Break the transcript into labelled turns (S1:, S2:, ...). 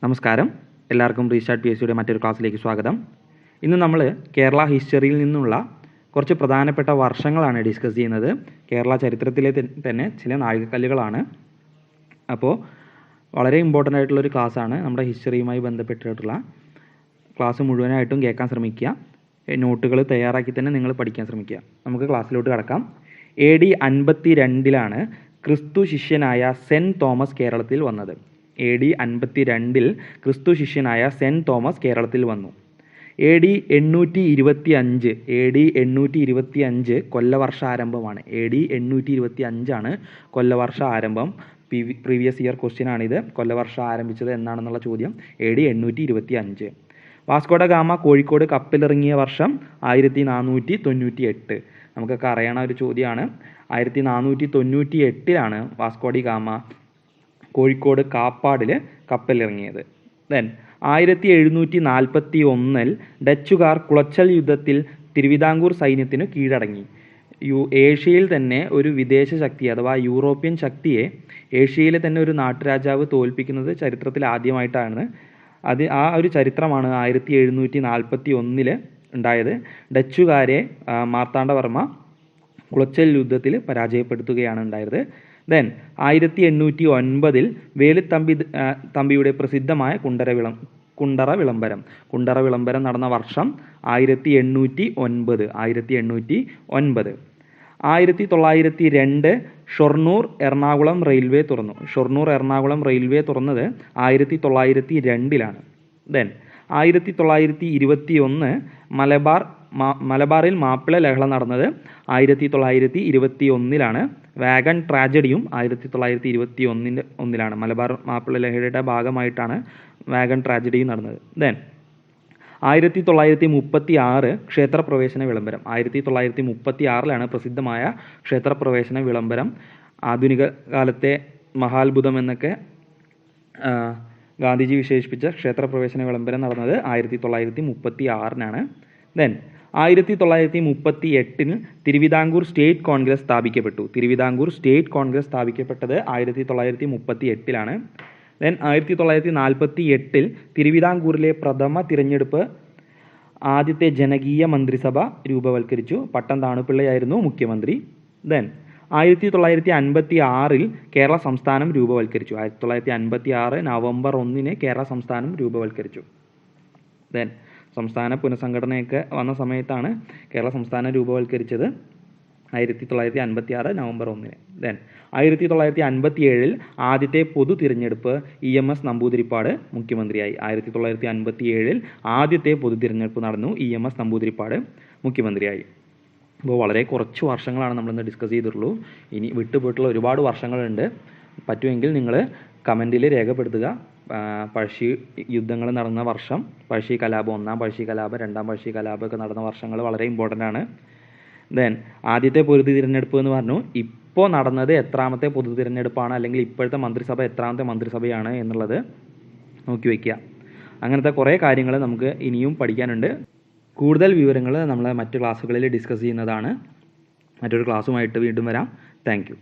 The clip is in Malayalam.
S1: നമസ്കാരം, എല്ലാവർക്കും റീസ്റ്റാർട്ട് പി എസ് സിയുടെ മറ്റൊരു ക്ലാസ്സിലേക്ക് സ്വാഗതം. ഇന്ന് നമ്മൾ കേരള ഹിസ്റ്ററിയിൽ നിന്നുള്ള കുറച്ച് പ്രധാനപ്പെട്ട വർഷങ്ങളാണ് ഡിസ്കസ് ചെയ്യുന്നത്. കേരള ചരിത്രത്തിലെ തന്നെ ചില നാഴികക്കല്ലുകളാണ്. അപ്പോൾ വളരെ ഇമ്പോർട്ടൻ്റ് ആയിട്ടുള്ളൊരു ക്ലാസ്സാണ്. നമ്മുടെ ഹിസ്റ്ററിയുമായി ബന്ധപ്പെട്ടിട്ടുള്ള ക്ലാസ് മുഴുവനായിട്ടും കേൾക്കാൻ ശ്രമിക്കുക. നോട്ടുകൾ തയ്യാറാക്കി തന്നെ നിങ്ങൾ പഠിക്കാൻ ശ്രമിക്കുക. നമുക്ക് ക്ലാസ്സിലോട്ട് കടക്കാം. AD 52 ക്രിസ്തു ശിഷ്യനായ സെൻറ്റ് തോമസ് കേരളത്തിൽ വന്നത്. AD 52 ക്രിസ്തു ശിഷ്യനായ സെൻറ്റ് തോമസ് കേരളത്തിൽ വന്നു. AD 825 കൊല്ലവർഷാരംഭമാണ്. AD 825 കൊല്ലവർഷ ആരംഭം. പ്രീവിയസ് ഇയർ ക്വസ്റ്റ്യൻ ആണിത്. കൊല്ലവർഷം ആരംഭിച്ചത് എന്നാണെന്നുള്ള ചോദ്യം. AD 825. വാസ്കോഡ ഗാമ കോഴിക്കോട് കപ്പലിറങ്ങിയ വർഷം 1498. നമുക്കൊക്കെ അറിയണ ഒരു ചോദ്യമാണ്. 1498 വാസ്കോഡി ഗാമ കോഴിക്കോട് കാപ്പാടിൽ കപ്പലിറങ്ങിയത്. ദെൻ 1741 ഡച്ചുകാർ കുളച്ചൽ യുദ്ധത്തിൽ തിരുവിതാംകൂർ സൈന്യത്തിന് കീഴടങ്ങി. ഏഷ്യയിൽ തന്നെ ഒരു വിദേശ ശക്തി അഥവാ യൂറോപ്യൻ ശക്തിയെ ഏഷ്യയിലെ തന്നെ ഒരു നാട്ടുരാജാവ് തോൽപ്പിക്കുന്നത് ചരിത്രത്തിൽ ആദ്യമായിട്ടാണ്. ആ ഒരു ചരിത്രമാണ് 1741 ഉണ്ടായത്. ഡച്ചുകാരെ മാർത്താണ്ഡവർമ്മ കുളച്ചൽ യുദ്ധത്തിൽ പരാജയപ്പെടുത്തുകയാണ് ഉണ്ടായത്. ദെൻ 1809 വേലുത്തമ്പിയുടെ പ്രസിദ്ധമായ കുണ്ടറ വിളംബരം നടന്ന വർഷം 1809. 1902 ഷൊർണൂർ എറണാകുളം റെയിൽവേ തുറന്നു. എറണാകുളം റെയിൽവേ തുറന്നത് 1902. ദെൻ 1921 മലബാറിൽ മാപ്പിള ലഹള നടന്നത് 1921. വാഗൺ ട്രാജഡിയും 1921 മലബാർ മാപ്പിള ലഹളയുടെ ഭാഗമായിട്ടാണ് വാഗൺ ട്രാജഡിയും നടന്നത്. ദെൻ 1936 ക്ഷേത്രപ്രവേശന വിളംബരം. 1936 പ്രസിദ്ധമായ ക്ഷേത്രപ്രവേശന വിളംബരം. ആധുനിക കാലത്തെ മഹാത്ഭുതം എന്നൊക്കെ ഗാന്ധിജി വിശേഷിപ്പിച്ച ക്ഷേത്രപ്രവേശന വിളംബരം നടന്നത് 1936. ദെൻ 1938 തിരുവിതാംകൂർ സ്റ്റേറ്റ് കോൺഗ്രസ് സ്ഥാപിക്കപ്പെട്ടു. തിരുവിതാംകൂർ സ്റ്റേറ്റ് കോൺഗ്രസ് സ്ഥാപിക്കപ്പെട്ടത് 1938. ദെൻ 1948 തിരുവിതാംകൂറിലെ പ്രഥമ തിരഞ്ഞെടുപ്പ് ആദ്യത്തെ ജനകീയ മന്ത്രിസഭ രൂപവൽക്കരിച്ചു. പട്ടം താണുപിള്ളയായിരുന്നു മുഖ്യമന്ത്രി. ദെൻ 1956 കേരള സംസ്ഥാനം രൂപവൽക്കരിച്ചു. 1956 നവംബർ 1 കേരള സംസ്ഥാനം രൂപവൽക്കരിച്ചു. ദെൻ സംസ്ഥാന പുനഃസംഘടനയൊക്കെ വന്ന സമയത്താണ് കേരള സംസ്ഥാനം രൂപവൽക്കരിച്ചത്. 1956 നവംബർ 1. ദെൻ 1957 ആദ്യത്തെ പൊതു തിരഞ്ഞെടുപ്പ് EMS നമ്പൂതിരിപ്പാട് മുഖ്യമന്ത്രിയായി. 1957 ആദ്യത്തെ പൊതു തിരഞ്ഞെടുപ്പ് നടന്നു. EMS നമ്പൂതിരിപ്പാട് മുഖ്യമന്ത്രിയായി. അപ്പോൾ വളരെ കുറച്ച് വർഷങ്ങളാണ് നമ്മളിന്ന് ഡിസ്കസ് ചെയ്തിട്ടുള്ളൂ. ഇനി വിട്ടുപോയിട്ടുള്ള ഒരുപാട് വർഷങ്ങളുണ്ട്. പറ്റുമെങ്കിൽ നിങ്ങൾ കമൻറ്റിൽ രേഖപ്പെടുത്തുക. പഴശ്ശി യുദ്ധങ്ങൾ നടന്ന വർഷം, പഴശ്ശി കലാപം, 1-ാം പഴശ്ശി കലാപം, 2-ാം പഴശ്ശി കലാപമൊക്കെ നടന്ന വർഷങ്ങൾ വളരെ ഇമ്പോർട്ടൻ്റ് ആണ്. ദെൻ ആദ്യത്തെ പൊതു തിരഞ്ഞെടുപ്പ് എന്ന് പറഞ്ഞു. ഇപ്പോൾ നടന്നത് എത്രാമത്തെ പൊതു തിരഞ്ഞെടുപ്പാണ്, അല്ലെങ്കിൽ ഇപ്പോഴത്തെ മന്ത്രിസഭ എത്രാമത്തെ മന്ത്രിസഭയാണ് എന്നുള്ളത് നോക്കി വയ്ക്കുക. അങ്ങനത്തെ കുറേ കാര്യങ്ങൾ നമുക്ക് ഇനിയും പഠിക്കാനുണ്ട്. കൂടുതൽ വിവരങ്ങൾ നമ്മൾ മറ്റു ക്ലാസ്സുകളിൽ ഡിസ്കസ് ചെയ്യുന്നതാണ്. മറ്റൊരു ക്ലാസ്സുമായിട്ട് വീണ്ടും വരാം. Thank you.